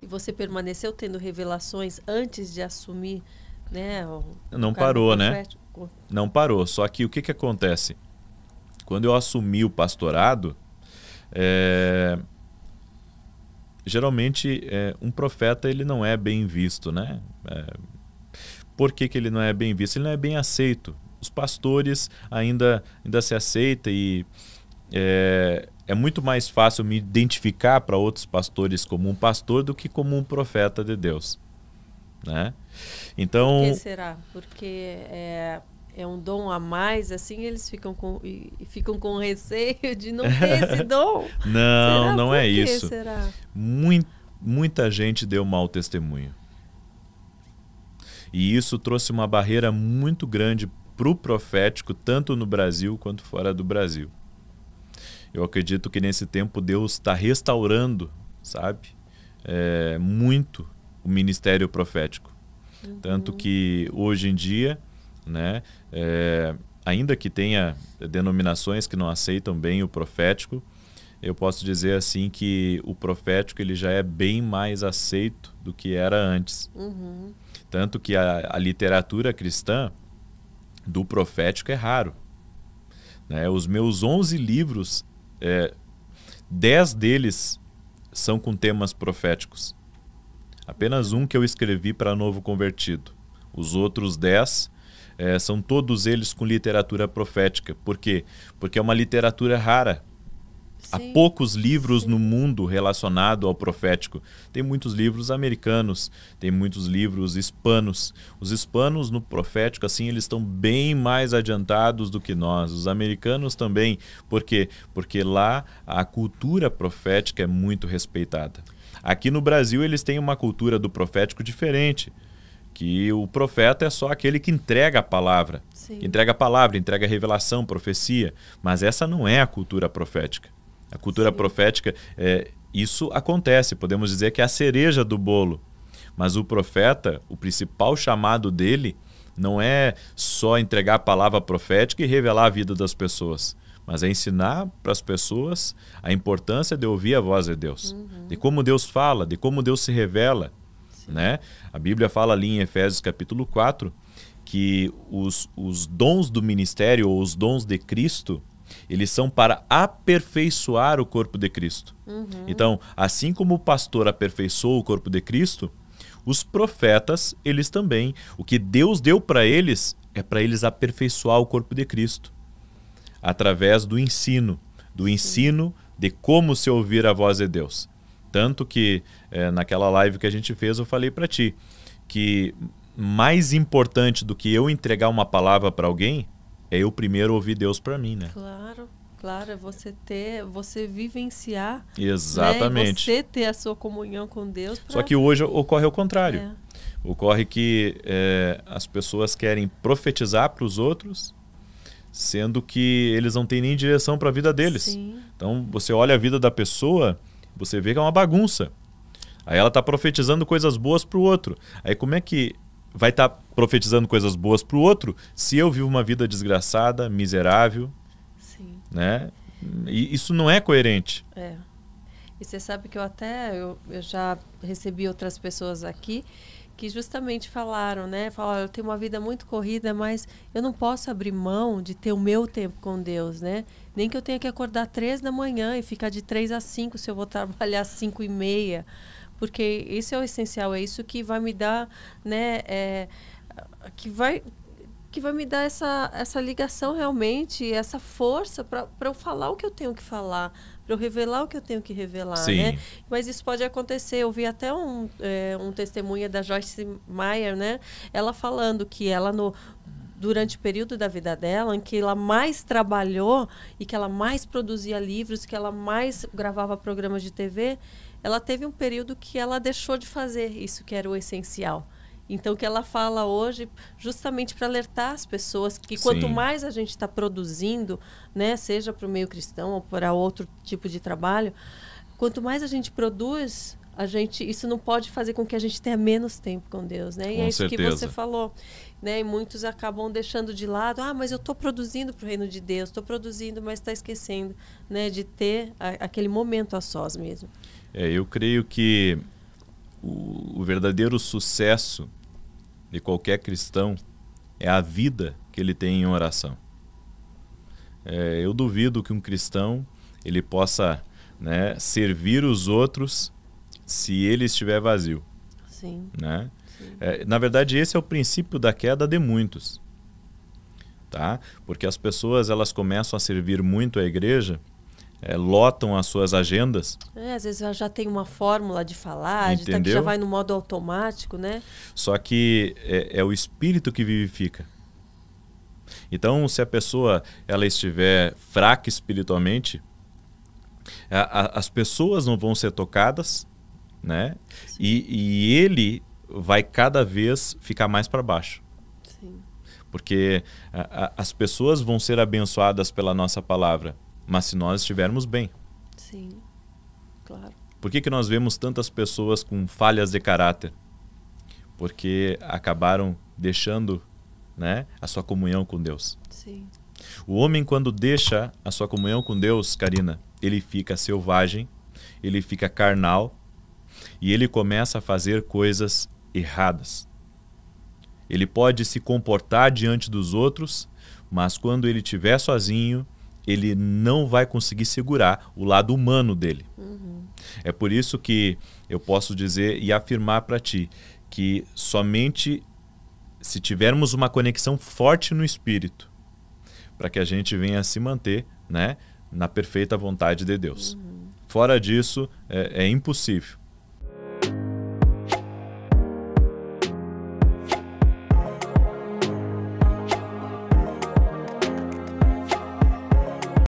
E você permaneceu tendo revelações antes de assumir, né? Não parou, né? Não parou. Só que o que acontece? Quando eu assumi o pastorado, geralmente um profeta ele não é bem visto, né? Por que ele não é bem visto? Ele não é bem aceito. Os pastores ainda se aceitam e é muito mais fácil me identificar para outros pastores como um pastor do que como um profeta de Deus, né? Então, por que será? Porque é um dom a mais, assim, eles ficam com receio de não ter esse dom? Não, será? não Por é que isso. Será? Muita gente deu mau testemunho. E isso trouxe uma barreira muito grande para o profético, tanto no Brasil quanto fora do Brasil. Eu acredito que nesse tempo Deus está restaurando, sabe, muito o ministério profético. Uhum. Tanto que hoje em dia, né, ainda que tenha denominações que não aceitam bem o profético, eu posso dizer assim que o profético ele já é bem mais aceito do que era antes. Uhum. Tanto que a literatura cristã do profético é raro, né? Os meus 11 livros, 10 deles são com temas proféticos. Apenas um que eu escrevi para novo convertido. Os outros 10 são todos eles com literatura profética. Por quê? Porque é uma literatura rara. Sim. Há poucos livros no mundo relacionados ao profético. Tem muitos livros americanos, tem muitos livros hispanos. Os hispanos no profético, assim, eles estão bem mais adiantados do que nós. Os americanos também. Por quê? Porque lá a cultura profética é muito respeitada. Aqui no Brasil eles têm uma cultura do profético diferente. Que o profeta é só aquele que entrega a palavra. Sim. Entrega a palavra, entrega a revelação, profecia. Mas essa não é a cultura profética. A cultura Sim. profética, isso acontece, podemos dizer que é a cereja do bolo. Mas o profeta, o principal chamado dele, não é só entregar a palavra profética e revelar a vida das pessoas, mas é ensinar para as pessoas a importância de ouvir a voz de Deus, de como Deus fala, de como Deus se revela. Né? A Bíblia fala ali em Efésios capítulo 4 que os dons do ministério ou os dons de Cristo, eles são para aperfeiçoar o corpo de Cristo. Então, assim como o pastor aperfeiçoou o corpo de Cristo, os profetas, eles também, o que Deus deu para eles é para eles aperfeiçoar o corpo de Cristo, através do ensino de como se ouvir a voz de Deus. Tanto que naquela live que a gente fez eu falei para ti que mais importante do que eu entregar uma palavra para alguém é eu primeiro ouvir Deus para mim, né? Claro, é você vivenciar. Exatamente. Né? E você ter a sua comunhão com Deus. Só que hoje ocorre o contrário. Ocorre que as pessoas querem profetizar para os outros, sendo que eles não têm nem direção para a vida deles. Sim. Então você olha a vida da pessoa, você vê que é uma bagunça. Aí ela está profetizando coisas boas para o outro. Aí como é que vai estar profetizando coisas boas para o outro se eu vivo uma vida desgraçada, miserável? Sim. Né? E isso não é coerente. E você sabe que eu já recebi outras pessoas aqui que justamente falaram, né? Falaram, eu tenho uma vida muito corrida, mas eu não posso abrir mão de ter o meu tempo com Deus, né? Nem que eu tenha que acordar 3 da manhã e ficar de 3 às 5 se eu vou trabalhar às 5:30. Porque isso é o essencial, é isso que vai me dar, né? Que vai me dar essa ligação realmente, essa força para eu falar o que eu tenho que falar, para eu revelar o que eu tenho que revelar, Sim. né? Mas isso pode acontecer. Eu vi até um testemunho da Joyce Meyer, né? Ela falando que ela durante o período da vida dela, em que ela mais trabalhou e que ela mais produzia livros, que ela mais gravava programas de TV, ela teve um período que ela deixou de fazer isso que era o essencial. Então, o que ela fala hoje, justamente para alertar as pessoas que quanto mais a gente está produzindo, né, seja para o meio cristão ou para outro tipo de trabalho, quanto mais a gente produz, isso não pode fazer com que a gente tenha menos tempo com Deus, né? E é isso que você falou, né? E muitos acabam deixando de lado, mas eu estou produzindo para o reino de Deus, estou produzindo, mas está esquecendo, né, de ter aquele momento a sós mesmo. Eu creio que o verdadeiro sucesso de qualquer cristão é a vida que ele tem em oração. Eu duvido que um cristão ele possa, né, servir os outros se ele estiver vazio. Sim. Né? Sim. Na verdade, esse é o princípio da queda de muitos. Tá? Porque as pessoas elas começam a servir muito a igreja, lotam as suas agendas. Às vezes já tem uma fórmula de falar, Entendeu? que já vai no modo automático, né? Só que é o Espírito que vivifica. Então, se a pessoa ela estiver fraca espiritualmente, as pessoas não vão ser tocadas, né? E ele vai cada vez ficar mais para baixo. Sim. Porque as pessoas vão ser abençoadas pela nossa palavra, mas se nós estivermos bem. Sim, claro. Por que nós vemos tantas pessoas com falhas de caráter? Porque acabaram deixando, né, a sua comunhão com Deus. Sim. O homem, quando deixa a sua comunhão com Deus, Karina, ele fica selvagem, ele fica carnal e ele começa a fazer coisas erradas. Ele pode se comportar diante dos outros, mas quando ele estiver sozinho, ele não vai conseguir segurar o lado humano dele. Uhum. É por isso que eu posso dizer e afirmar para ti que somente se tivermos uma conexão forte no Espírito, para que a gente venha se manter, né, na perfeita vontade de Deus. Uhum. Fora disso, é impossível.